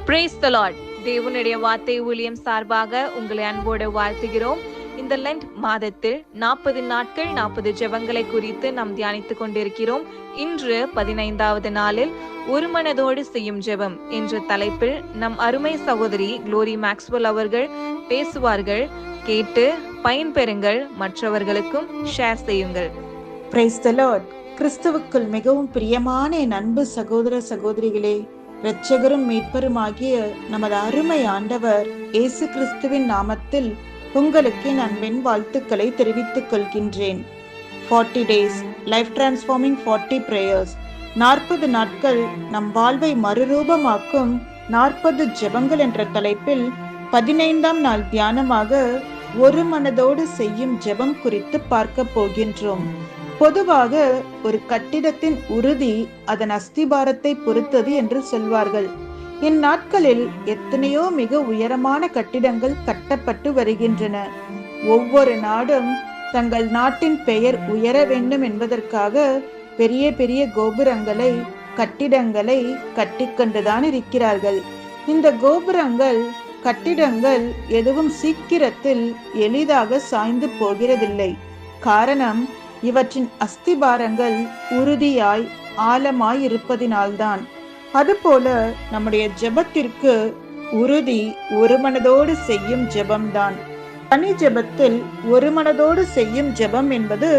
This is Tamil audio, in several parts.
Praise the Lord. தேவனுடைய வார்த்தை ஊழியம் சார்பாக உங்களை அன்போடு வாழ்த்துகிறோம். இந்த லென்ட் மாதத்தில் 40 நாட்கள் 40 ஜெபங்களை குறித்து நாம் தியானித்துக் கொண்டிருக்கிறோம். இன்று 15வது நாளில் ஒரு மனதோடு செய்யும் ஜெபம் என்ற தலைப்பில் நம் அருமை சகோதரி குளோரி மேக்ஸ்வெல் அவர்கள் பேசுவார்கள். கேட்டு பயன்பெறுங்கள், மற்றவர்களுக்கும் ஷேர் செய்யுங்கள். Praise the Lord. கிறிஸ்துவுக்குள் மிகவும் பிரியமான என் அன்பு சகோதர சகோதரிகளே, இரட்சகரும் மீட்பருமாகிய நமது அருமை ஆண்டவர் இயேசு கிறிஸ்துவின் நாமத்தில் உங்களுக்கு என் அன்பின் வாழ்த்துக்களை தெரிவித்துக் கொள்கின்றேன். 40 days லைஃப் டிரான்ஸ்ஃபார்மிங் 40 prayers. 40 நாட்கள் நம் வாழ்வை மறுரூபமாக்கும் 40 ஜெபங்கள் என்ற தலைப்பில் 15ஆம் நாள் தியானமாக ஒரு மனதோடு செய்யும் ஜெபம் குறித்து பார்க்க போகின்றோம். பொதுவாக ஒரு கட்டிடத்தின் உறுதி அதன் அஸ்திபாரத்தை பொறுத்தது என்று சொல்வார்கள். இந்நாட்களில் எத்தனையோ மிக உயரமான கட்டிடங்கள் கட்டப்பட்டு வருகின்றன. ஒவ்வொரு நாடும் தங்கள் நாட்டின் பெயர் உயர வேண்டும் என்பதற்காக பெரிய பெரிய கோபுரங்களை கட்டிடங்களை கட்டிக்கொண்டுதான் இருக்கிறார்கள். இந்த கோபுரங்கள் கட்டிடங்கள் எதுவும் சீக்கிரத்தில் எளிதாக சாய்ந்து போகிறதில்லை. காரணம், இவற்றின் அஸ்திபாரங்கள் உறுதியாய் ஆழமாய் இருப்பதினால்தான். அதுபோல நம்முடைய ஜெபத்திற்கு உறுதி ஒரு மனதோடு செய்யும் ஜெபம்தான். தனி ஜெபத்தில் ஒரு மனதோடு செய்யும் ஜெபம் என்பது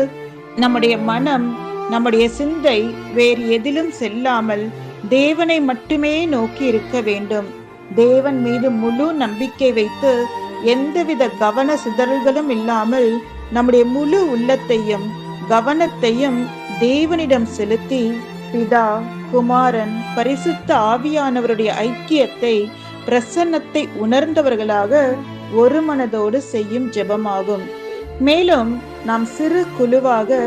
நம்முடைய மனம், நம்முடைய சிந்தை வேறு எதிலும் செல்லாமல் தேவனை மட்டுமே நோக்கி இருக்க வேண்டும். தேவன் மீது முழு நம்பிக்கை வைத்து எந்தவித கவன சிதறல்களும் இல்லாமல் நம்முடைய முழு உள்ளத்தையும் கவனத்தையும் தேவனிடம் செலுத்தி பிதா, குமாரன், பரிசுத்த ஆவியானவருடைய ஐக்கியத்தை, பிரசன்னத்தை உணர்ந்தவர்களாக ஒரு மனதோடு செய்யும் ஜெபமாகும். மேலும் நாம் சிறு குழுவாக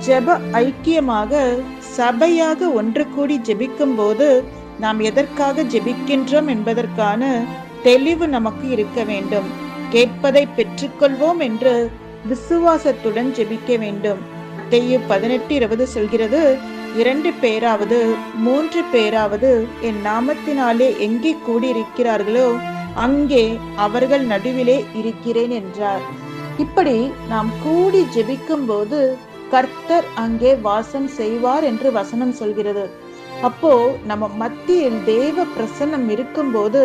ஜெப ஐக்கியமாக சபையாக ஒன்று கூடி ஜெபிக்கும் போது நாம் எதற்காக ஜெபிக்கின்றோம் என்பதற்கான தெளிவு நமக்கு இருக்க வேண்டும். கேட்பதை பெற்றுக்கொள்வோம் என்று விசுவாசத்துடன் ஜெபிக்க வேண்டும். மத்தேயு 18:20 சொல்கிறது, 2 பேராவது 3 பேராவது என் நாமத்தினாலே எங்கே கூடியிருக்கிறார்களோ அங்கே அவர்கள் நடுவிலே இருக்கிறேன் என்றார். இப்படி நாம் கூடி ஜெபிக்கும் போது கர்த்தர் அங்கே வாசம் செய்வார் என்று வசனம் சொல்கிறது. அப்போ நம்ம மத்தியில் தேவ பிரசன்னம் இருக்கும் போது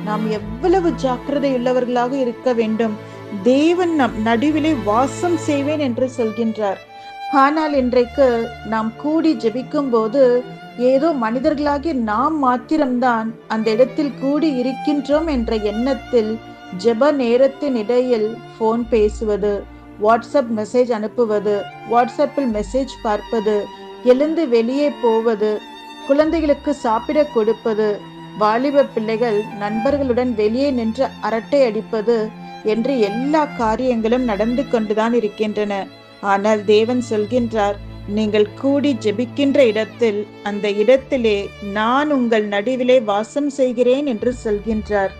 நாம் எவ்வளவு ஜாக்கிரதை உள்ளவர்களாக இருக்க வேண்டும். தேவன் நம் நடுவிலே வாசம் செய்வேன் என்று சொல்கின்றார். ஆனால் இன்றைக்கு நாம் கூடி ஜெபிக்கும் போது ஏதோ மனிதர்களாகிய நாம் மாத்திரம்தான் அந்த இடத்தில் கூடி இருக்கின்றோம் என்ற எண்ணத்தில் ஜெப நேரத்தின் இடையில் போன் பேசுவது, வாட்ஸ்அப் மெசேஜ் அனுப்புவது, வாட்ஸ்அப்பில் மெசேஜ் பார்ப்பது, எழுந்து வெளியே போவது, குழந்தைகளுக்கு சாப்பிட கொடுப்பது, வாலிப பிள்ளைகள் நண்பர்களுடன் வெளியே நின்று அரட்டை அடிப்பது என்று எல்லா காரியங்களும் நடந்து கொண்டுதான் இருக்கின்றன. ஆனால் தேவன் சொல்கின்றார், நீங்கள் கூடி ஜெபிக்கின்ற இடத்தில் அந்த இடத்திலே நான் உங்கள் நடுவிலே வாசம் செய்கிறேன் என்று சொல்கின்றார்.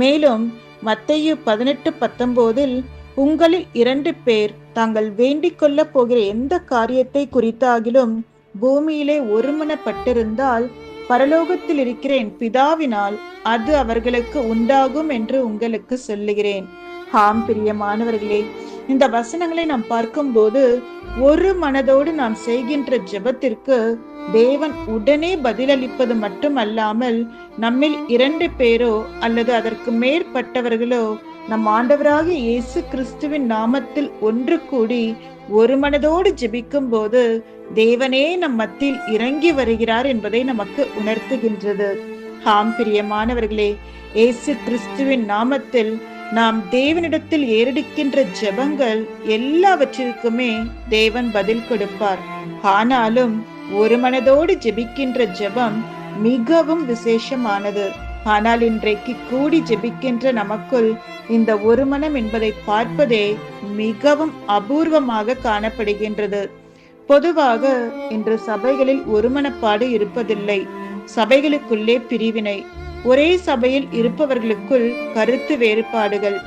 மேலும் மத்தேயு 18:19 உங்களில் 2 பேர் தாங்கள் வேண்டிக் கொள்ள போகிற எந்த காரியத்தை குறித்தாகிலும் பூமியிலே ஒருமனப்பட்டிருந்தால் பரலோகத்தில் இருக்கிற என் பிதாவினால் அது அவர்களுக்கு உண்டாகும் என்று உங்களுக்கு சொல்லுகிறேன். ஆம் பிரியமானவர்களே, இந்த வசனங்களை நாம் பார்க்கும்போது ஒரு மனதோடு நாம் செய்கின்ற ஜெபத்திற்கு தேவன் உடனே பதிலளிப்பது மட்டுமல்லாமல் நம்மில் 2 பேரோ அல்லது அதற்கு மேற்பட்டவர்களோ நம் ஆண்டவராகிய இயேசு கிறிஸ்துவின் நாமத்தில் ஒன்று கூடி ஒரு மனதோடு ஜெபிக்கும் போது தேவனே நம் மத்தியில் இறங்கி வருகிறார் என்பதை நமக்கு உணர்த்துகின்றது. ஆம் பிரியமானவர்களே, இயேசு கிறிஸ்துவின் நாமத்தில் நாம் தேவனிடத்தில் ஏறெடுக்கின்ற ஜெபங்கள் எல்லாவற்றிற்குமே தேவன் பதில் கொடுப்பார். ஆனாலும் ஒரு மனதோடு ஜெபிக்கின்ற ஜெபம் மிகவும் விசேஷமானது. ஆனால் இன்றைக்கு கூடி ஜெபிக்கின்ற நமக்குள் இந்த ஒரு மனம் என்பதை பார்ப்பதே மிகவும் அபூர்வமாக காணப்படுகின்றது. பொதுவாக இன்று சபைகளில் ஒருமனப்பாடு இருப்பதில்லை. சபைகளுக்குள்ளே பிரிவினை, ஒரே சபையில் இருப்பவர்களுக்குள் கருத்து வேறுபாடுகள்,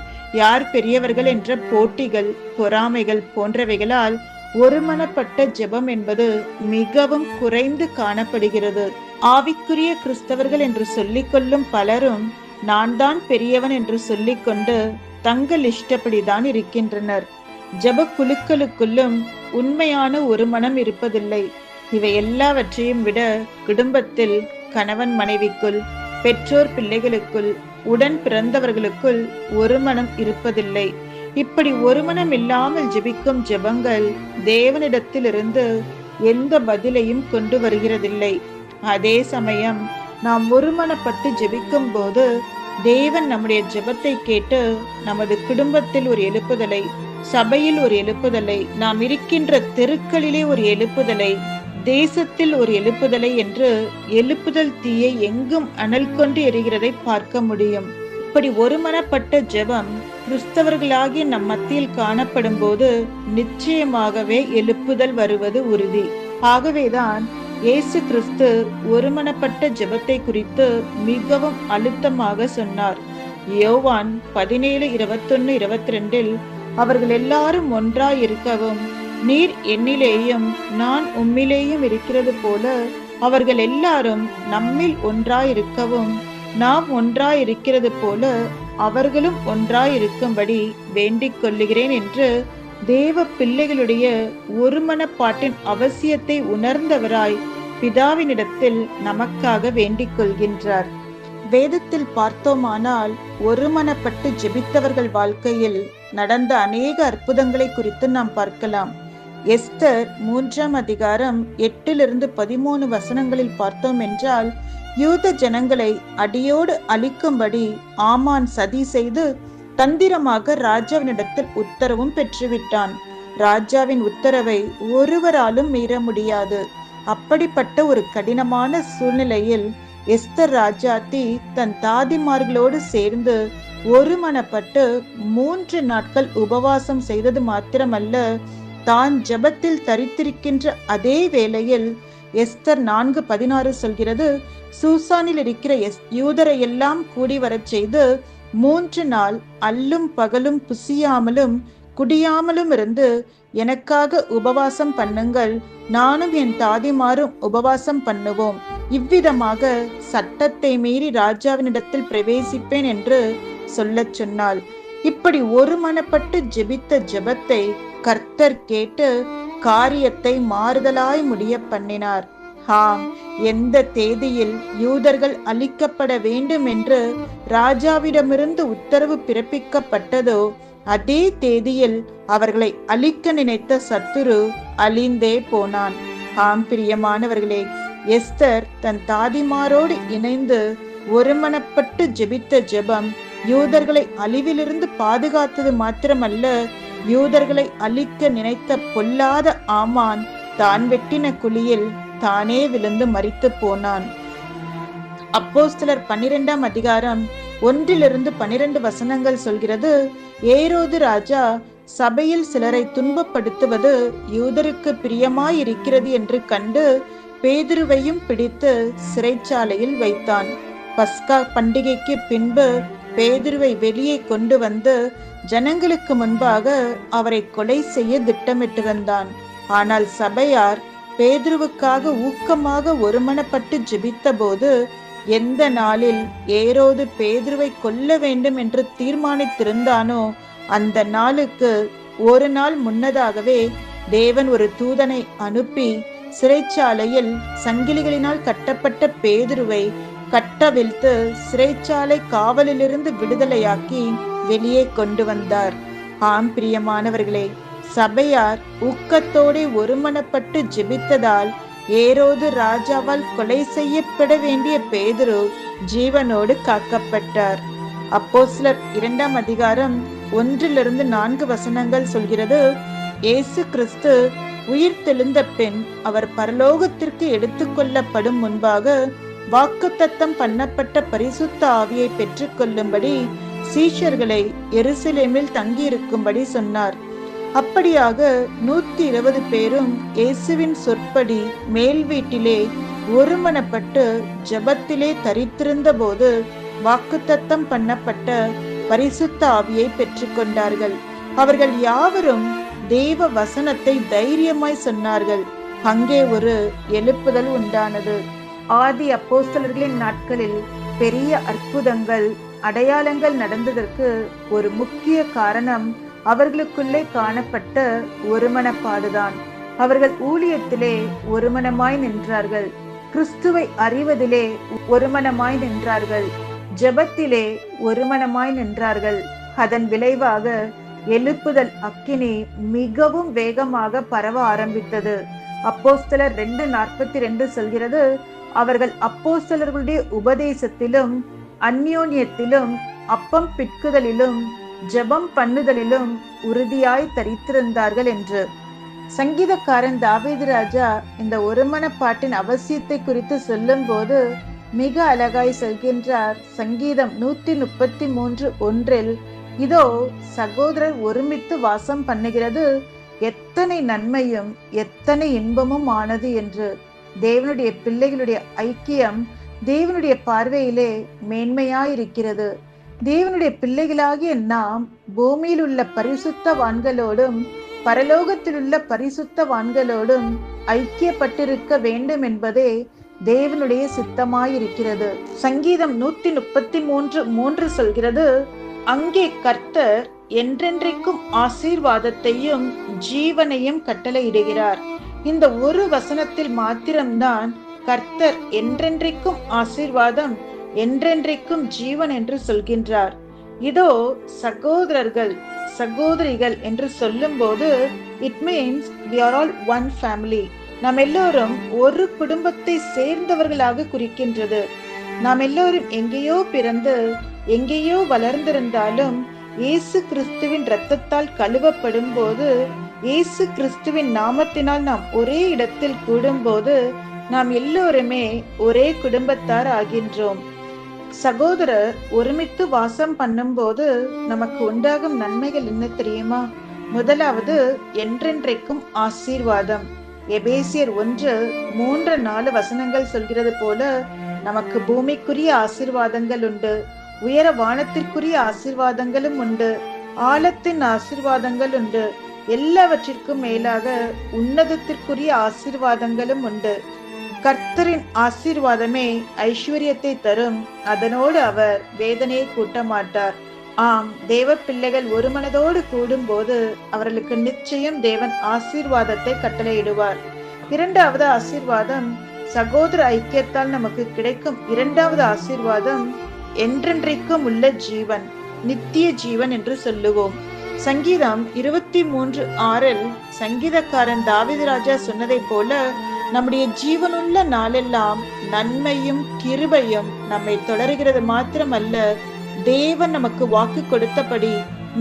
யார் பெரியவர்கள் என்ற போட்டிகள், பொறாமைகள் போன்றவைகளால் ஒருமனப்பட்ட ஜெபம் என்பது மிகவும் குறைந்து காணப்படுகிறது. ஆவிக்குரிய கிறிஸ்தவர்கள் என்று சொல்லிக்கொள்ளும் பலரும் நான் தான் பெரியவன் என்று சொல்லிக்கொண்டு தங்கள் இஷ்டப்படிதான் இருக்கின்றனர். ஜெப குழுக்களுக்குள்ளும் உண்மையான ஒரு மனம் இருப்பதில்லை. இவை எல்லாவற்றையும் விட குடும்பத்தில் கணவன் மனைவிக்குள், பெற்றோர் பிள்ளைகளுக்குள், உடன் பிறந்தவர்களுக்குள் ஒரு மனம் இருப்பதில்லை. இப்படி ஒரு மனம் இல்லாமல் ஜெபிக்கும் ஜெபங்கள் தேவனிடத்திலிருந்து எந்த பதிலையும் கொண்டு வருகிறதில்லை. அதே சமயம் நாம் ஒருமனப்பட்டு ஜெபிக்கும் போது தேவன் நம்முடைய ஜெபத்தை கேட்டு நமது குடும்பத்தில் ஒரு எழுப்புதலை, சபையில் ஒரு எழுப்புதலை, நாம் இருக்கின்ற தெருக்களிலே ஒரு எழுப்புதலை, தேசத்தில் ஒரு எழுப்புதலை என்று எழுப்புதல் தீயை எங்கும் அனல் கொண்டு எரிகிறதை பார்க்க முடியும். இப்படி ஒருமனப்பட்ட ஜெபம் கிறிஸ்தவர்களாகிய நம் மத்தியில் காணப்படும் போது நிச்சயமாகவே எழுப்புதல் வருவது உறுதி. ஆகவேதான் இயேசு கிறிஸ்து ஒருமனப்பட்ட ஜெபத்தை குறித்து மிகவும் அழுத்தமாக சொன்னார். யோவான் 17:21-22 அவர்கள் எல்லாரும் ஒன்றாய் இருக்கவும், நீர் என்னிலேயும் நான் உம்மிலேயும் இருக்கிறது போல அவர்கள் எல்லாரும் நம்மில் ஒன்றாயிருக்கவும், நாம் ஒன்றாயிருக்கிறது போல அவர்களும் ஒன்றாயிருக்கும்படி வேண்டிக் கொள்ளுகிறேன் என்று தேவ பிள்ளைகளுடைய ஒருமனப்பாட்டின் அவசியத்தை உணர்ந்தவராய் பிதாவினிடத்தில் நமக்காக வேண்டிக் கொள்கின்றார். வேதத்தில் பார்த்தோமானால் ஒருமனப்பட்டு ஜெபித்தவர்கள் வாழ்க்கையில் நடந்த அநேக அற்புதங்களை குறித்து நாம் பார்க்கலாம். எஸ்தர் 3:8-13 வசனங்களில் பார்த்தோம் என்றால், யூத ஜனங்களை அடியோடு அழிக்கும்படி ஆமான் சதி செய்து தந்திரமாக ராஜாவினிடத்தில் உத்தரவும் பெற்றுவிட்டான். ராஜாவின் உத்தரவை ஒருவராலும் மீற முடியாது. அப்படிப்பட்ட ஒரு கடினமான சூழ்நிலையில் எஸ்தர் ராஜாத்தி தன் தாதிமார்களோடு சேர்ந்து ஒருமனப்பட்டு 3 நாட்கள் உபவாசம் செய்தது மாத்திரமல்ல, தான் ஜெபத்தில் தரித்திருக்கின்ற அதே வேளையில் எஸ்தர் 4:16 சொல்கிறது, சூசானில் இருக்கிற யூதரை எல்லாம் கூடி வரச் செய்து 3 நாள் அல்லும் பகலும் புசியாமலும் குடியாமலும் இருந்து எனக்காக உபவாசம் பண்ணுங்கள், நானும் என் தாதிமாரும் உபவாசம் பண்ணுவோம், இவ்விதமாக சட்டத்தை மீறி ராஜாவினிடத்தில் பிரவேசிப்பேன் என்று சொல்லச் சொன்னாள். இப்படி ஒருமனப்பட்டு ஜெபித்த ஜெபத்தை கர்த்தர் கேட்டு காரியத்தை மாறுதலாய் முடிய பண்ணினார். ஆம், எந்த தேதியில் யூதர்கள் அழிக்கப்பட வேண்டும் என்று ராஜாவிடமிருந்து உத்தரவு பிறப்பிக்கப்பட்டதோ அதே தேதியில் அவர்களை அழிக்க நினைத்த சத்துரு அழிந்தே போனான். ஆம் பிரியமானவர்களே, எஸ்தர் தன் தாதிமாரோடு இணைந்து ஒருமனப்பட்டு ஜெபித்த ஜெபம் யூதர்களை அழிவிலிருந்து பாதுகாத்தது மாத்திரமல்ல, யூதர்களை அழிக்க நினைத்த பொல்லாத ஆமான் தான் வெட்டின குழியில் தானே விழுந்து மரித்து போனான். அப்போஸ்தலர் 12:1-12 வசனங்கள் சொல்கிறது, ஏரோது ராஜா சபையில் சிலரை துன்பப்படுத்துவது யூதருக்கு பிரியமாயிருக்கிறது என்று கண்டு பேதுருவையும் பிடித்து சிறைச்சாலையில் வைத்தான். பஸ்கா பண்டிகைக்கு பின்பு பேதுருவை வெளியே கொண்டு வந்து ஜனங்களுக்கு முன்பாக அவரை கொலை செய்ய திட்டமிட்டிருந்தான். ஆனால் சபையார் பேதுருவுக்காக ஊக்கமாக ஒருமனப்பட்டு ஜெபித்த போது, எந்த நாளில் ஏரோது பேதுருவை கொல்ல வேண்டும் என்று தீர்மானித்திருந்தானோ அந்த நாளுக்கு ஒரு நாள் முன்னதாகவே தேவன் ஒரு தூதனை அனுப்பி சிறைச்சாலையில் சங்கிலிகளினால் கட்டப்பட்ட பேதுருவை கட்டவிழ்த்து சிறைச்சாலை காவலிலிருந்து விடுதலையாக்கி வெளியே கொண்டு வந்தார். ஆம் பிரியமானவர்களே, சபையார் ஊக்கத்தோடு ஒருமனப்பட்டு ஜெபித்ததால் ஏரோது ராஜாவால் கொலை செய்யப்பட வேண்டிய பேதுரு ஜீவனோடு காக்கப்பட்டார். அப்போஸ்தலர் 2:1-4 வசனங்கள் சொல்கிறது, இயேசு கிறிஸ்து உயிர் தெழுந்த பின் அவர் பரலோகத்திற்கு எடுத்துக்கொள்ளப்படும் முன்பாக வாக்குத்தத்தம் பண்ணப்பட்ட பரிசுத்த ஆவியை பெற்றுக்கொள்ளும்படி சீஷர்களை எருசலேமில் தங்கியிருக்கும்படி சொன்னார். அப்படியாக 120 பேரும் இயேசுவின் சொற்படி மேல் வீட்டிலே ஒருமனப்பட்டு ஜெபத்திலே தரித்திருந்த போது வாக்குத்தத்தம் பண்ணப்பட்ட பரிசுத்த ஆவியை பெற்றுக்கொண்டார்கள். அவர்கள் யாவரும் தேவ வசனத்தை தைரியமாய் சொன்னார்கள். அங்கே ஒரு எழுப்புதல் உண்டானது. ஆதி அப்போஸ்தலர்களின் நாட்களில் பெரிய அற்புதங்கள், அடையாளங்கள் நடந்ததற்கு ஒரு முக்கிய காரணம் அவர்களுக்குள்ளே காணப்பட்ட ஒருமனப்பாடுதான். அவர்கள் ஊழியத்திலே ஒருமனமாய் நின்றார்கள், கிறிஸ்துவை அறிவதிலே ஒருமனமாய் நின்றார்கள், ஜெபத்திலே ஒருமனமாய் நின்றார்கள். அதன் விளைவாக எழுப்புதல் அக்கினி மிகவும் வேகமாக பரவ ஆரம்பித்தது. அப்போஸ்தலர் 2:42 சொல்கிறது, அவர்கள் அப்போஸ்தலர்களுடைய உபதேசத்திலும் அந்யோன்யத்திலும் அப்பம் பிட்குதலிலும் ஜெபம் பண்ணுதலிலும் உறுதியாய் தரித்திருந்தார்கள் என்று. சங்கீதக்காரன் தாவீது ராஜா இந்த ஒருமனப்பாட்டின் அவசியத்தை குறித்து சொல்லும் போது மிக அழகாய் சொல்கின்றார். சங்கீதம் 133:1 இதோ சகோதரர் ஒருமித்து வாசம் பண்ணுகிறது எத்தனை நன்மையும் எத்தனை இன்பமும் ஆனது என்று. தேவனுடைய பிள்ளைகளுடைய ஐக்கியம் தேவனுடைய பார்வையிலே மேன்மையாயிருக்கிறது. தேவனுடைய பிள்ளைகளாகிய நாம் பூமியில் உள்ள பரிசுத்தவான்களோடும் பரலோகத்தில் உள்ள பரிசுத்தவான்களோடும் ஐக்கியப்பட்டிருக்க வேண்டும் என்பதே தேவனுடைய சித்தமாயிருக்கிறது. சங்கீதம் 133:3 சொல்கிறது, அங்கே கர்த்தர் என்றென்றைக்கும் ஆசீர்வாதத்தையும் ஜீவனையும் கட்டளையிடுகிறார். இந்த ஒரு வசனத்தில் மாத்திரம்தான் கர்த்தர் என்றென்றைக்கும் ஆசீர்வாதம் என்றென்றைக்கும் ஜீவன் என்று சொல்கின்றார். இதோ சகோதரர்கள் சகோதரிகள் என்று சொல்லும் போது it means we are all one family. நாம் எல்லோரும் ஒரு குடும்பத்தை சேர்ந்தவர்களாக குறிக்கின்றது. நாம் எல்லோரும் எங்கேயோ பிறந்து எங்கேயோ வளர்ந்திருந்தாலும் இயேசு கிறிஸ்துவின் இரத்தத்தால் கழுவப்படும் போது, இயேசு கிறிஸ்துவின் நாமத்தினால் நாம் ஒரே இடத்தில் கூடும்போது நாம் எல்லோருமே ஒரே குடும்பத்தார் ஆகின்றோம். சகோதரர் ஒருமித்து வாசம் பண்ணும் போது நமக்கு உண்டாகும் நன்மைகள் என்ன தெரியுமா? முதலாவது என்றென்றைக்கும் ஆசீர்வாதம். எபேசியர் 1:3-4 வசனங்கள் சொல்கிறது போல நமக்கு பூமிக்குரிய ஆசீர்வாதங்கள் உண்டு, உயர வானத்திற்குரிய ஆசீர்வாதங்களும் உண்டு, ஆழத்தின் ஆசீர்வாதங்கள் உண்டு, எல்லாவற்றிற்கும் மேலாக உன்னதத்திற்குரிய ஆசீர்வாதங்களும் உண்டு. கர்த்தரின் ஆசீர்வாதமே ஐஸ்வர்யத்தை தரும், அதனோடு அவர் வேதனையை கூட்ட மாட்டார். ஆம், தேவ பிள்ளைகள் ஒரு மனதோடு கூடும் போது அவர்களுக்கு நிச்சயம் தேவன் ஆசீர்வாதத்தை கட்டளையிடுவார். இரண்டாவது ஆசீர்வாதம் சகோதர ஐக்கியத்தால் நமக்கு கிடைக்கும் இரண்டாவது ஆசீர்வாதம் என்றென்றைக்கும் உள்ள ஜீவன், நித்திய ஜீவன் என்று சொல்லுவோம். சங்கீதம் 23:6 சங்கீதக்காரன் தாவீது ராஜா சொன்னதை போல நம்முடைய ஜீவனுள்ள நாளெல்லாம் நன்மையும் கிருபையும் நம்மை தொடர்கிறது மாத்திரமல்ல, தேவன் நமக்கு வாக்கு கொடுத்தபடி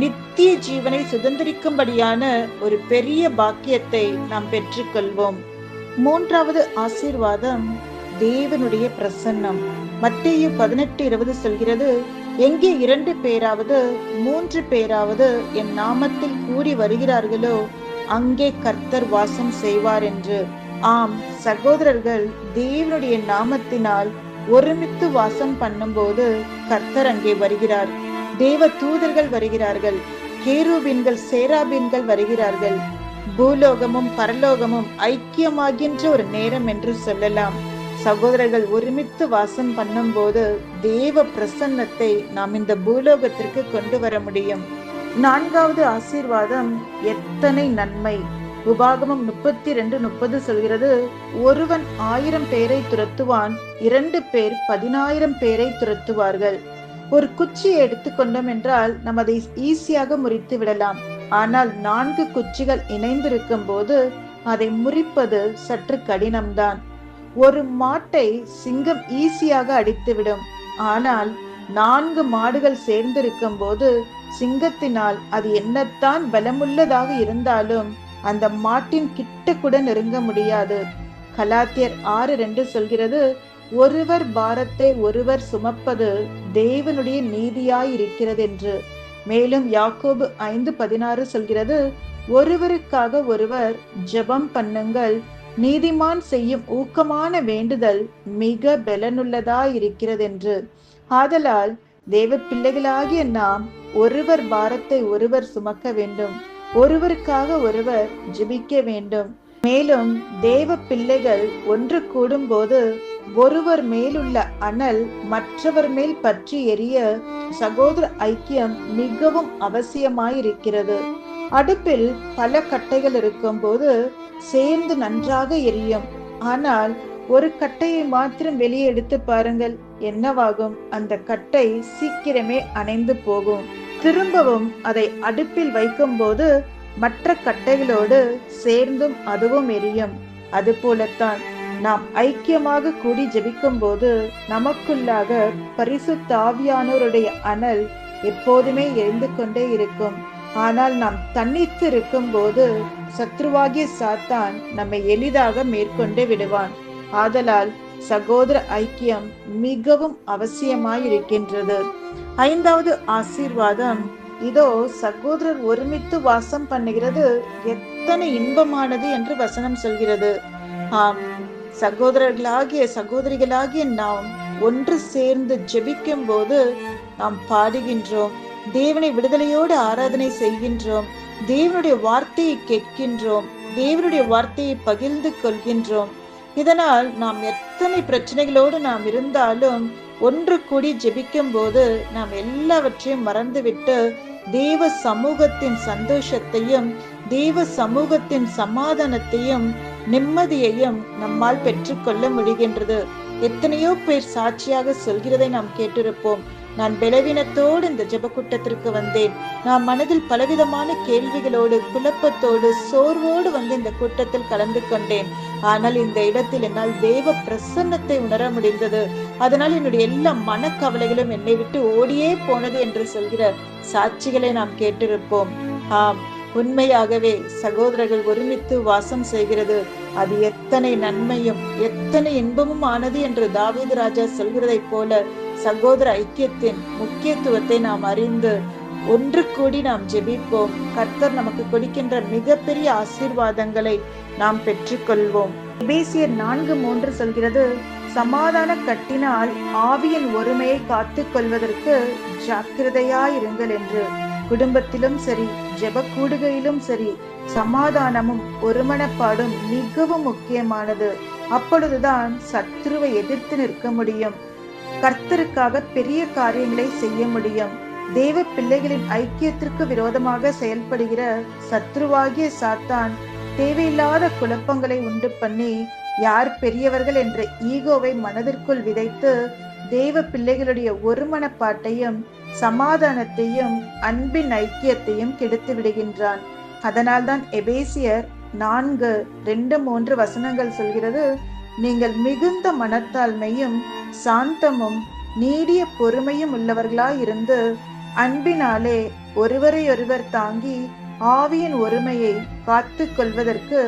நித்திய ஜீவனை சுதந்திரிக்கும்படியான ஒரு பெரிய பாக்கியத்தை நாம் பெற்றுக்கொள்வோம். மூன்றாவது ஆசீர்வாதம் தேவனுடைய பிரசன்னம். மத்தேயு 18:20 சொல்கிறது, எங்கே 2 பேராவது 3 பேராவது என் நாமத்தில் கூடி வருகிறார்களோ அங்கே கர்த்தர் வாசம் செய்வார் என்று. ஆம், சகோதரர்கள் தேவனுடைய நாமத்தினால் ஒருமித்து வாசம் பண்ணும்போது கர்த்தர் அங்கே வருகிறார். தேவ தூதர்கள் வருகிறார்கள், கேருபீன்கள் சேராபீன்கள் வருகிறார்கள். பூலோகமும் பரலோகமும் ஐக்கியமாகின்ற ஒரு நேரம் என்று சொல்லலாம். சகோதரர்கள் ஒருமித்து வாசம் பண்ணும் போது தேவ பிரசன்னத்தை நாம் இந்த பூலோகத்திற்கு கொண்டு வர முடியும். நான்காவது ஆசீர்வாதம் எத்தனை நன்மை. உபாகமம் 32:30 சொல்கிறது, ஒருவன் 1000 பேரை துரத்துவான், 2 பேர் 10,000 பேரை துரத்துவார்கள். ஒரு குச்சியை எடுத்துக்கொண்டோம் என்றால் நாம் அதை ஈஸியாக முறித்து விடலாம். ஆனால் 4 குச்சிகள் இணைந்திருக்கும் போது அதை முறிப்பது சற்று கடினம்தான். ஒரு மாட்டை சிங்கம் ஈஸியாக அடித்துவிடும். ஆனால் 4 மாடுகள் சேர்ந்திருக்கும் போது சிங்கத்தினால் அது என்னத்தான் பலமுள்ளதாக இருந்தாலும் அந்த மாட்டின் கிட்ட கூட நெருங்க முடியாது. கலாத்தியர் 6:2 சொல்கிறது, ஒருவர் பாரத்தை ஒருவர் சுமப்பது தேவனுடைய நீதியாய் இருக்கிறது என்று. மேலும் யாக்கோபு 5:16 சொல்கிறது, ஒருவருக்காக ஒருவர் ஜெபம் பண்ணுங்கள், நீதிமான் செய்யும் ஊக்கமான வேண்டுதல் மிக பலனுள்ளதாய் இருக்கிறது என்று. ஆதலால் தேவ பிள்ளைகளாகிய நாம் ஒருவர் பாரத்தை ஒருவர் சுமக்க வேண்டும், ஒருவருக்காக ஒருவர் ஜெபிக்க வேண்டும். மேலும் தேவ பிள்ளைகள் ஒன்று கூடும் போது ஒருவர் மேலுள்ள அனல் மற்றவர் மேல் பற்றி எரிய சகோதர ஐக்கியம் மிகவும் அவசியமாயிருக்கிறது. அடுப்பில் பல கட்டைகள் இருக்கும்போது சேர்ந்து நன்றாக எரியும். ஆனால் ஒரு கட்டையை மாத்திரம் வெளியே எடுத்து பாருங்கள், என்னவாகும்? அந்த கட்டை சீக்கிரமே அணைந்து போகும். திரும்பவும் அதை அடுப்பில் வைக்கும் போது மற்ற கட்டைகளோடு சேர்ந்தும் அதுவும் எரியும். அது போலத்தான் நாம் ஐக்கியமாக கூடி ஜெபிக்கும் போது நமக்குள்ளாக பரிசுத்த ஆவியானவருடைய அனல் எப்போதுமே எரிந்து கொண்டே இருக்கும். ஆனால் நாம் தனித்து இருக்கும் போது சத்ருவாகிய சாத்தான் நம்மை எளிதாக மேற்கொண்டு விடுவான். ஆதலால் சகோதர ஐக்கியம் மிகவும் அவசியமாயிருக்கின்றது. 5வது ஆசீர்வாதம், இதோ சகோதரர் ஒருமித்து வாசம் பண்ணுகிறது எத்தனை இன்பமானது என்று வசனம் சொல்கிறது. ஆம், சகோதரர்களாகிய சகோதரிகளாகிய நாம் ஒன்று சேர்ந்து ஜெபிக்கும் போது நாம் பாடுகின்றோம், தேவனை விடுதலையோடு ஆராதனை செய்கின்றோம், தேவனுடைய வார்த்தையை கேட்கின்றோம், தேவனுடைய வார்த்தையை பகிர்ந்து கொள்கின்றோம். இதனால் நாம் எத்தனை பிரச்சனைகளோடு நாம் இருந்தாலும் ஒன்று கூடி ஜெபிக்கும் போது நாம் எல்லாவற்றையும் மறந்துவிட்டு தேவ சமூகத்தின் சந்தோஷத்தையும் தேவ சமூகத்தின் சமாதானத்தையும் நிம்மதியையும் நம்மால் பெற்றுக்கொள்ள முடிகின்றது. எத்தனையோ பேர் சாட்சியாக சொல்கிறதை நாம் கேட்டிருப்போம். நான் பலவீனத்தோடு இந்த ஜெப கூட்டத்திற்கு வந்தேன். நான் மனதில் பலவிதமான கேள்விகளோடு குழப்பத்தோடு சோர்வோடு வந்து இந்த கூட்டத்தில் கலந்து கொண்டேன். ஆனால் இந்த இடத்தில் என்னால் தேவ பிரசன்னத்தை உணர முடிந்தது. அதனால் என்னுடைய எல்லா மனக்கவலைகளும் என்னை விட்டு ஓடியே போனது என்று சொல்கிற சாட்சிகளை நாம் கேட்டிருப்போம். ஆம், உண்மையாகவே சகோதரர்கள் ஒருமித்து வாசம் செய்கிறது அது எத்தனை நன்மையும் எத்தனை இன்பமும் ஆனது என்று தாவீது ராஜா சொல்கிறதை போல சகோதர ஐக்கியத்தின் முக்கியத்துவத்தை நாம் அறிந்து ஒன்று கூடி நாம் ஜெபிப்போம். கர்த்தர் நமக்கு கொடுக்கின்ற மிகப்பெரிய ஆசீர்வாதங்களை நாம் பெற்றுக்கொள்வோம். எபேசியர் 4:3 சொல்கிறது, சமாதான கட்டினால் ஆவியின் ஒருமையை காத்துக் கொள்வதற்கு ஜாக்கிரதையாயிருங்கள் என்று. குடும்பத்திலும் சரி, ஜெப கூடுகையிலும் சரி, சமாதானமும் ஒருமனப்பாடும் மிகவும் முக்கியமானது. அப்பொழுதுதான் சத்ருவை எதிர்த்து நிற்க முடியும், கர்த்தருக்காக பெரிய காரியங்களை செய்ய முடியும். தேவ பிள்ளைகளின் ஐக்கியத்திற்கு விரோதமாக செயல்படுகிற சத்ருவாகிய சாத்தான் தேவையில்லாத குழப்பங்களை உண்டு பண்ணி யார் பெரியவர்கள் என்ற ஈகோவை மனதிற்குள் விதைத்து தேவ பிள்ளைகளுடைய ஒருமனப்பாட்டையும் சமாதானத்தையும் அன்பின் ஐக்கியத்தையும் கெடுத்து விடுகின்றான். அதனால்தான் எபேசியர் 4:2-3 வசனங்கள் சொல்கிறது, நீங்கள் மிகுந்த மனத்தாழ்மையும் சாந்தமும் நீடிய பொறுமையும் உள்ளவர்களாயிருந்து அன்பினாலே ஒருவரையொருவர் தாங்கி ஆவியின் ஒருமையை காத்து கொள்வதற்கு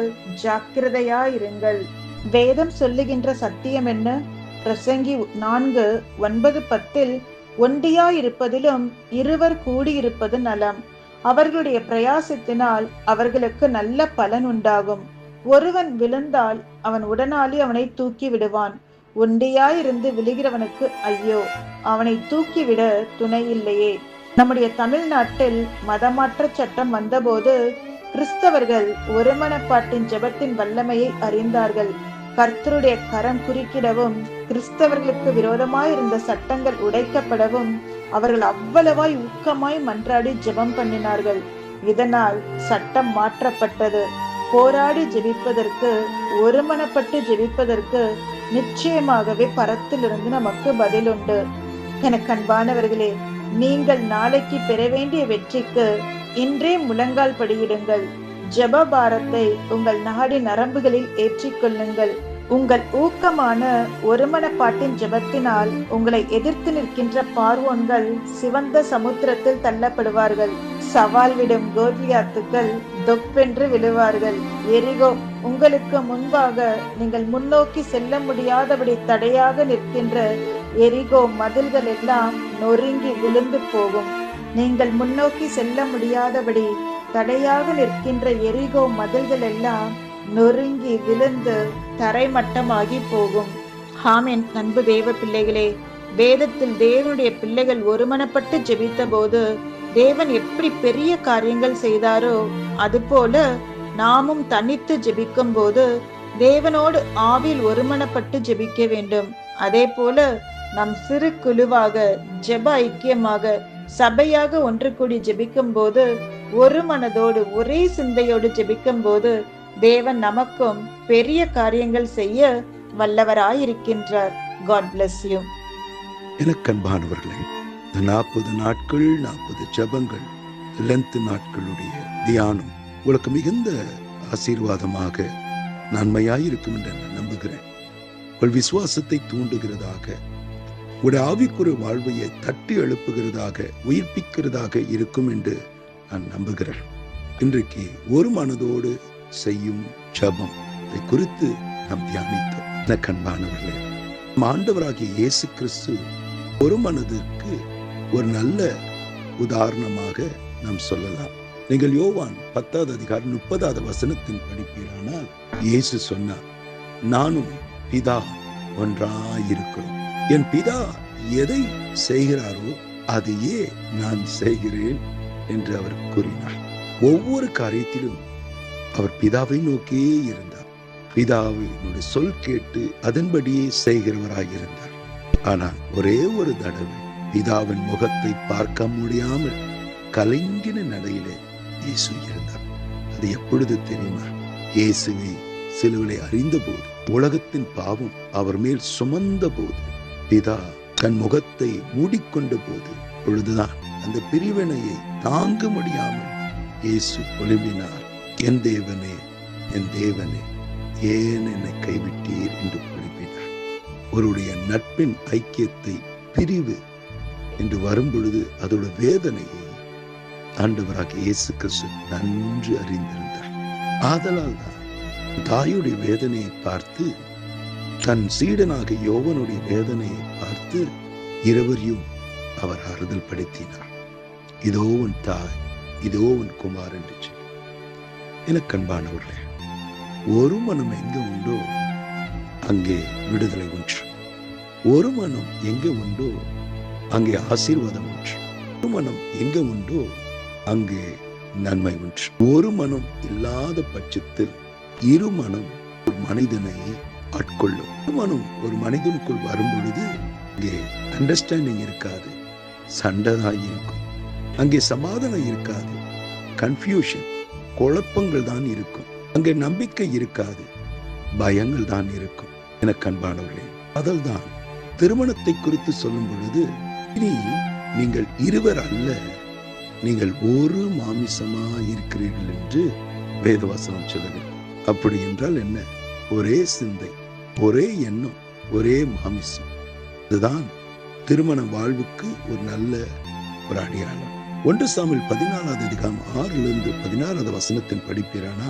ஜாக்கிரதையாயிருங்கள். வேதம் சொல்லுகின்ற சத்தியம் என்ன? பிரசங்கி 4:9-10 ஒண்டியாயிருப்பதிலும் இருவர் கூடியிருப்பது நலம், அவர்களுடைய பிரயாசத்தினால் அவர்களுக்கு நல்ல பலன் உண்டாகும். ஒருவன் விழுந்தால் அவன் உடனாளி அவனை தூக்கி விடுவான், ஒண்டியாயிருந்து விழுகிறவனுக்கு ஐயோ, அவனை தூக்கிவிட துணை இல்லையே. நம்முடைய தமிழ்நாட்டில் மதமாற்ற சட்டம் வந்தபோது கிறிஸ்தவர்கள் ஒருமனப்பாட்டின் ஜெபத்தின் வல்லமையை அறிந்தார்கள். கர்த்தருடைய கரம் குறுக்கிடவும் கிறிஸ்தவர்களுக்கு விரோதமாயிருந்த சட்டங்கள் உடைக்கப்படவும் அவர்கள் அவ்வளவாய் ஊக்கமாய் மன்றாடி ஜெபம் பண்ணினார்கள். இதனால் சட்டம் மாற்றப்பட்டது. போராடி ஜெபிப்பதற்கு, ஒருமனப்பட்டு ஜெபிப்பதற்கு நிச்சயமாகவே பரத்திலிருந்து நமக்கு பதில் உண்டு. எனக்கு அன்பானவர்களே, நீங்கள் நாளைக்கு பெற வேண்டிய வெற்றிக்கு இன்றே முழங்கால் படியிடுங்கள். ஜெப பாரத்தை உங்கள் நாடி நரம்புகளில் ஏற்றிக்கொள்ளுங்கள். உங்கள் ஊக்கமான ஒருமனப்பாட்டின் ஜெபத்தினால் உங்களை எதிர்த்து நிற்கின்ற பார்வோன்கள் சிவந்த சமுத்திரத்தில் தள்ளப்படுவார்கள். சவால் விடும் கோலியாத்துக்கள் தொப்பென்று விழுவார்கள். எரிகோ உங்களுக்கு முன்பாக நீங்கள் முன்னோக்கி செல்ல முடியாதபடி தடையாக நிற்கின்ற எரிகோ மதில்கள் எல்லாம் நொறுங்கி விழுந்து போகும். நீங்கள் முன்னோக்கி செல்ல முடியாதபடி தடையாக நிற்கின்ற எரிகோ மதில்கள் எல்லாம் நொறுங்கி விழுந்து தரைமட்டமாகி போகும். ஆமென். அன்பு தேவ பிள்ளைகளே, வேதத்தில் தேவனுடைய பிள்ளைகள் ஒருமனப்பட்டு ஜெபித்த போது தேவன் எப்படி பெரிய காரியங்கள் செய்தாரோ அதுபோல நாமும் தனித்து ஜெபிக்கும் போது தேவனோடு ஆவியில் ஒருமனப்பட்டு ஜெபிக்க வேண்டும். அதே போல நாம் சிறு குழுவாக, ஜெப ஐக்கியமாக, சபையாக ஒன்று கூடி ஜெபிக்கும் போது, ஒரு மனதோடு ஒரே சிந்தையோடு ஜெபிக்கும் போது தேவன் நமக்கும் பெரிய காரியங்கள் செய்ய வல்லவராயிருக்கின்றார். God bless you. எனக்கு அன்பானவர்களே, 40 நாட்கள் 40 ஜெபங்கள், லென்த் நாட்களுடைய தியானம் உங்களுக்கு மிகுந்த ஆசீர்வாதமாக நன்மையாயிருக்கும் என்று நான் நம்புகிறேன். உங்கள் விசுவாசத்தை தூண்டுகிறதாக, உங்களுடைய ஆவிக்குரிய வாழ்வையை தட்டி எழுப்புகிறதாக, உயிர்ப்பிக்கிறதாக இருக்கும் என்று நான் நம்புகிறேன். இன்றைக்கு ஒரு மனதோடு செய்யும் ஜெபம் குறித்து நாம் தியானித்தோம். எனக்கு அன்பானவர்களே, ஆண்டவராகிய இயேசு கிறிஸ்து ஒரு மனதிற்கு ஒரு நல்ல உதாரணமாக நாம் சொல்லலாம். நீங்கள் யோவான் 10வது அதிகாரம் 30வது வசனத்தின் படிப்பீரானால், இயேசு சொன்னார், நானும் பிதா ஒன்றாயிருக்கிறோம். என் பிதா எதை செய்கிறாரோ அதையே நான் செய்கிறேன் என்று அவர் கூறினார். ஒவ்வொரு காரியத்திலும் அவர் பிதாவை நோக்கியே இருந்தார். பிதாவினுடைய சொல் கேட்டு அதன்படியே செய்கிறவராயிருந்தார். ஆனால் ஒரே ஒரு தடவை பிதாவின் முகத்தை பார்க்க முடியாமல் கலங்கின நிலையிலே இயேசு இருந்தார். அது எப்பொழுது தெரியுமா? இயேசுவை சிலுவையிலே அறிந்த போது, உலகத்தின் பாவம் அவர் மேல் சுமந்த போது, பிதா தன் முகத்தை மூடிக்கொண்ட போது, பொழுதுதான் அந்த பிரிவினையை தாங்க முடியாமல் இயேசு புலம்பினார், என் தேவனே, என் தேவனே, ஏன் என்னை கைவிட்டீர் என்று புலம்பினார். அவருடைய நட்பின் ஐக்கியத்தை பிரிவு என்று வரும்பொழுது அதோட வேதனையை ஆண்டவராகிய இயேசு கிறிஸ்து நன்கு அறிந்திருந்தார். ஆதலால் தான் தாயுடைய வேதனையை பார்த்து, தன் சீடனாக யோவனுடைய வேதனையை பார்த்து இருவரையும் அவர் ஆறுதல் படுத்தினார். இதோ உன் தாய், இதோ உன் குமார் என்று சொல்லி. எனக்கு அன்பானவர்களே, ஒரு மனம் எங்கே உண்டோ அங்கே விடுதலை ஒன்று. ஒரு மனம் எங்கே உண்டோ அங்கே ஆசீர்வாதம் ஒன்று. ஒரு மனம் எங்கே உண்டோ அங்கே நன்மை ஒன்று. ஒரு மனம் இல்லாத பட்சத்தில் இரு மனம் ஒரு மனிதனை ஆட்கொள்ளும். ஒரு மனம் ஒரு மனிதனுக்குள் வரும் பொழுது அங்கே அண்டர்ஸ்டாண்டிங் இருக்காது, சண்டை தான் இருக்கும். அங்கே சமாதானம் இருக்காது, கன்ஃபியூஷன், குழப்பங்கள் தான் இருக்கும். அங்கே நம்பிக்கை இருக்காது, பயங்கள் தான் இருக்கும். எனக்கு அன்பானவர்களே, அதல்தான் திருமணத்தை குறித்து சொல்லும் பொழுது, இனி நீங்கள் இருவர் அல்ல, நீங்கள் ஒரு மாமிசமா இருக்கிறீர்கள் என்று வேதவசனம் சொல்லுகிறது. அப்படி என்றால் என்ன? ஒரே சிந்தை, ஒரே எண்ணம், ஒரே மாமிசம். இதுதான் திருமண வாழ்வுக்கு ஒரு நல்ல ஒரு அடையாளம். 1 சாமுவேல் 14வது அதிகாரம் 6லிருந்து 16வது வசனத்தின் படிப்பீரானா,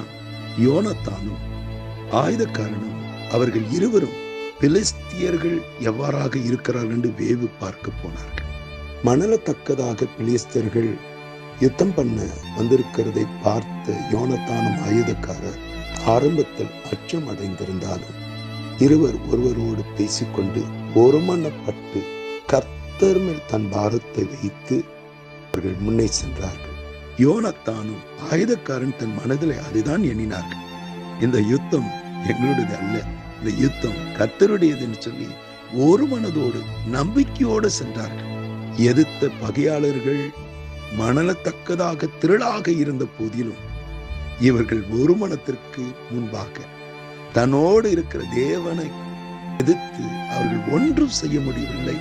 யோனத்தானும் ஆயுதக்காரனும் அவர்கள் இருவரும் பிலிஸ்தியர்கள் எவ்வாறாக இருக்கிறார்கள் என்று வேவு பார்க்க போனார்கள். மணலத்தக்கதாக பிலிஸ்தியர்கள் யுத்தம் பண்ண வந்திருக்கிறதை பார்த்த யோனத்தானும் ஆயுதக்காரர் ஆரம்பத்தில் அச்சம் அடைந்திருந்தாலும் இருவர் ஒருவரோடு பேசிக்கொண்டு ஒருமனப்பட்டு கர்த்தர் மேல் தன் பாரத்தை வைத்து அவர்கள் முன்னே சென்றார்கள். யோனத்தானும் ஆயுதக்காரன் தன் மனதில் அதுதான் எண்ணினார்கள், இந்த யுத்தம் எங்களுடையது அல்ல, இந்த யுத்தம் கர்த்தருடையது என்று சொல்லி ஒரு மனதோடு நம்பிக்கையோடு சென்றார்கள். எதிர்த்த பகையாளர்கள் மணலத்தக்கதாக திரளாக இருந்த போதிலும் இவர்கள் ஒரு மனத்திற்கு முன்பாக தன்னோடு இருக்கிற தேவனை எதிர்த்து அவர்கள் ஒன்றும் செய்ய முடியவில்லை.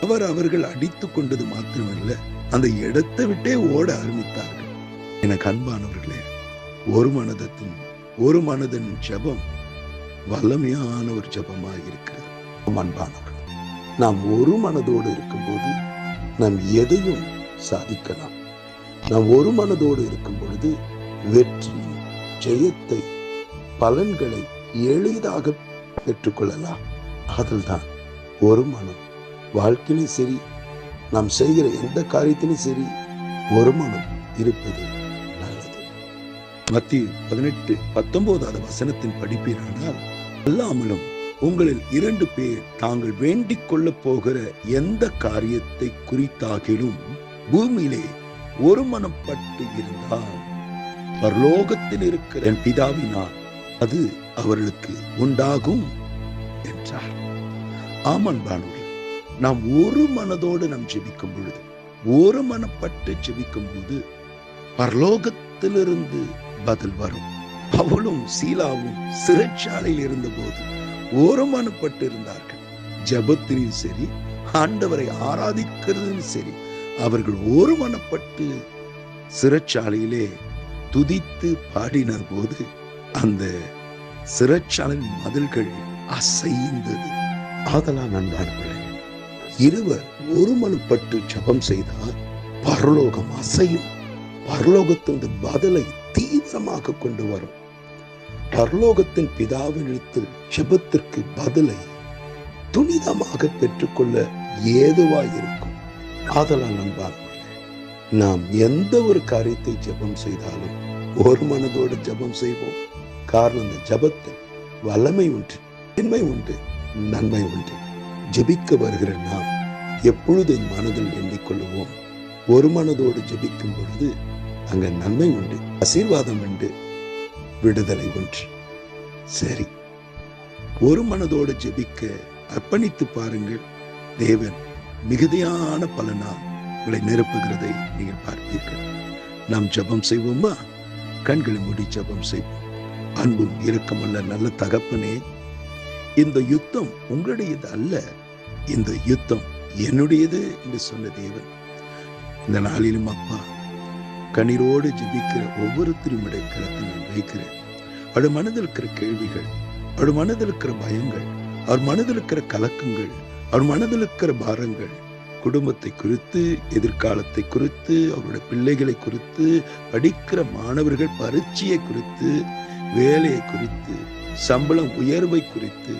அவர்கள் அடித்துக் கொண்டது மாத்திரமல்ல, அந்த இடத்தை விட்டே ஓட ஆரம்பித்தார்கள். எனக்கு அன்பானவர்களே, ஒரு மனதின் ஜெபம் வல்லமையான ஒரு ஜெபமாக இருக்கிறது. அன்பானவர்கள், நாம் ஒரு மனதோடு இருக்கும்போது நாம் எதையும் சாதிக்கலாம். நாம் ஒரு மனதோடு இருக்கும் பொழுது வெற்றி, ஜெயத்தை, பலன்களை எளிதாக பெற்றுக்கொள்ளலாம். அதில்தான் ஒரு மனம் வாழ்க்கையிலும் சரி, நாம் செய்கிற எந்த காரியத்திலும் சரி, ஒரு மனம் இருப்பது நல்லது. மத்தேயு 18:19வது வசனத்தின் படிப்பீரானால், அல்லாமலும் உங்களில் 2 பேர் தாங்கள் வேண்டிக் கொள்ள போகிற எந்த காரியத்தை குறித்தாகிலும் பூமியிலே ஒரு மனப்பட்டு இருந்தால் பரலோகத்தில் இருக்கிற என் பிதாவினால் அது அவர்களுக்கு உண்டாகும் என்றார். ஆமன்பானவர்களே, நாம் ஒரு மனதோடு நாம் ஜெபிக்கும் பொழுது, ஒரு மனப்பட்டு ஜெபிக்கும் போது பரலோகத்திலிருந்து பதில் வரும். பவுலும் சீலாவும் சிறைச்சாலையில் இருந்த போது ஒரு மனப்பட்டு இருந்தார்கள். ஜெபத்திலும் சரி, ஆண்டவரை ஆராதிக்கிறதும் சரி, அவர்கள் ஒரு மனப்பட்டு சிறைச்சாலையிலே துதித்து பாடினர் போது அந்த சிறைச்சாலையின் மதில்கள் அசைந்தது. ஆதலால் நண்பர்களே, இருவர் ஒரு மனப்பட்டு ஜெபம் செய்தால் பரலோகம் அசையும். பரலோகத்தின் பதிலை தீவிரமாக கொண்டு வரும். பரலோகத்தின் பிதாவினிடத்தில் ஜெபத்திற்கு பதிலை துரிதமாக பெற்றுக்கொள்ள ஏதுவாயிருக்கும். ஆதலால் நண்பர்களே, நாம் எந்த ஒரு காரியத்தை ஜெபம் செய்தாலும் ஒரு மனதோடு ஜெபம் செய்வோம். காரணம், இந்த ஜெபத்தில் வல்லமை உண்டு, நன்மை உண்டு, நன்மை உண்டு. ஜெபிக்க வருகிற நாம் எப்பொழுது மனதில் எண்ணிக்கொள்ளுவோம், ஒரு மனதோடு ஜெபிக்கும் பொழுது அங்க நன்மை உண்டு, ஆசீர்வாதம் உண்டு, விடுதலை உண்டு. சரி, ஒரு மனதோடு ஜெபிக்க அர்ப்பணித்து பாருங்கள். தேவன் மிகுதியான பலனால் உங்களை நிரப்புகிறதை நீங்கள் பார்ப்பீர்கள். நாம் ஜெபம் செய்வோமா? கண்களை மூடி ஜெபம் செய்வோம். அன்பும் இரக்கமுள்ள நல்ல தகப்பனே, இந்த யுத்தம் உங்களுடையது அல்ல, இந்த யுத்தம் என்னுடையது என்று சொன்ன தேவன், இந்த நாளிலும் அப்பா, கண்ணீரோடு ஜெபிக்கிற ஒவ்வொருத்தரும் கரத்தில் நான் வைக்கிறேன். அவர் மனதில் இருக்கிற கேள்விகள், அவர் மனதில் இருக்கிற பயங்கள், அவர் மனதில் இருக்கிற கலக்கங்கள், அவர் மனதில் இருக்கிற பாரங்கள், குடும்பத்தை குறித்து, எதிர்காலத்தை குறித்து, அவருடைய பிள்ளைகளை குறித்து, படிக்கிற மாணவர்கள் பரீட்சையை குறித்து, வேலையை குறித்து, சம்பளம் உயர்வை குறித்து,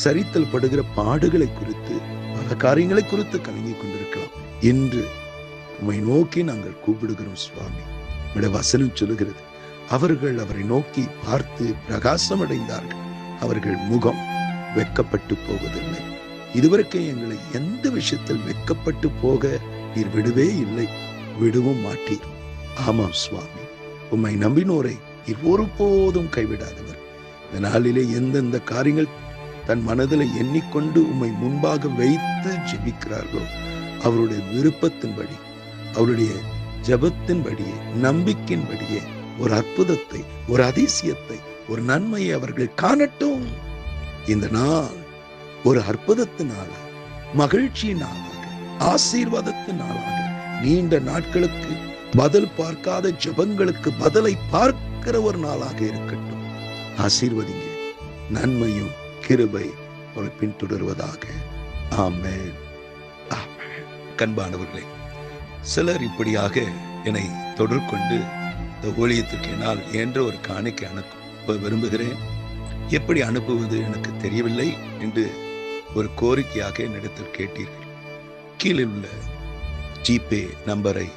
சரித்தல் படுகிற பாடுகளை குறித்து, பல காரியங்களை குறித்து கலங்கிக் கொண்டிருக்கலாம். இன்று உம்மை நோக்கி நாங்கள் கூப்பிடுகிறோம் சுவாமி. உம்முடைய வசனம் சொல்லுகிறது, அவர்கள் அவரை நோக்கி பார்த்து பிரகாசம் அடைந்தார்கள், அவர்கள் முகம் வெட்கப்பட்டு போவதில்லை. இதுவரைக்கும் எங்களை எந்த விஷயத்தில் வெட்கப்பட்டு போக நீர் விடவே இல்லை, விடவும் மாட்டீர். ஆமாம் சுவாமி, உம்மை நம்பினோரை நீர் ஒருபோதும் கைவிடாதவர். இந்த நாளிலே எந்தெந்த காரியங்கள் தன் மனதில் எண்ணிக்கொண்டு உம்மை முன்பாக வைத்து ஜெபிக்கிறார்களோ, அவருடைய விருப்பத்தின்படி, அவருடைய ஜெபத்தின்படியே, நம்பிக்கையின்படியே ஒரு அற்புதத்தை, ஒரு அதிசயத்தை, ஒரு நன்மையை அவர்கள் காணட்டும். இந்த நாள் ஒரு அற்புதத்தினால, மகிழ்ச்சியினாலாக, ஆசீர்வாதத்தினாலாக, நீண்ட நாட்களுக்கு பதில் பார்க்காத ஜெபங்களுக்கு பதிலை பார்க்கிற ஒரு நாளாக இருக்கட்டும். ஆசீர்வதிங்க. நன்மையும் கிருபை அவரை பின்தொடர்வதாக. ஆமென். கண்பானவர்களே, சிலர் இப்படியாக என்னை தொடர்கொண்டு இந்த ஊழியத்திற்கு என்னால் என்ற ஒரு காணிக்கை அனுப்ப விரும்புகிறேன், எப்படி அனுப்புவது எனக்கு தெரியவில்லை என்று ஒரு கோரிக்கையாக என்னிடத்தில் கேட்டீர்கள். கீழே உள்ள ஜிபே நம்பரை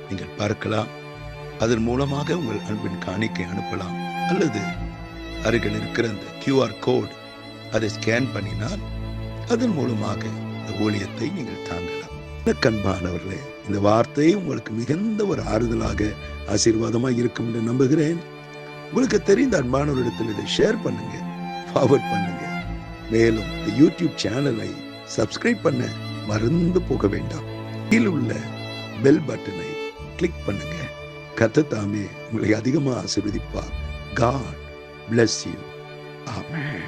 நீங்கள் பார்க்கலாம். அதன் மூலமாக உங்கள் அன்பின் காணிக்கை அனுப்பலாம். அல்லது அருகில் இருக்கிற அந்த QR கோட் அதை ஸ்கேன் பண்ணினால் அதன் மூலமாக இந்த ஊழியத்தை நீங்கள் தாங்கலாம். கண்பானவர்களே, இந்த வார்த்தை உங்களுக்கு மிகுந்த ஒரு ஆறுதலாக, ஆசீர்வாதமாக இருக்கும் என்று நம்புகிறேன். உங்களுக்கு தெரிந்த அன்பானவரிடத்தில் இதை ஷேர் பண்ணுங்க, ஃபார்வர்ட் பண்ணுங்க. மேலும் இந்த யூடியூப் சேனலை சப்ஸ்கிரைப் பண்ண மறந்து போக வேண்டாம். கீழே உள்ள பெல் பட்டனை கிளிக் பண்ணுங்க. கர்த்தர் தாமே உங்களை அதிகமாக ஆசீர்வதிப்பார். God bless you. Amen.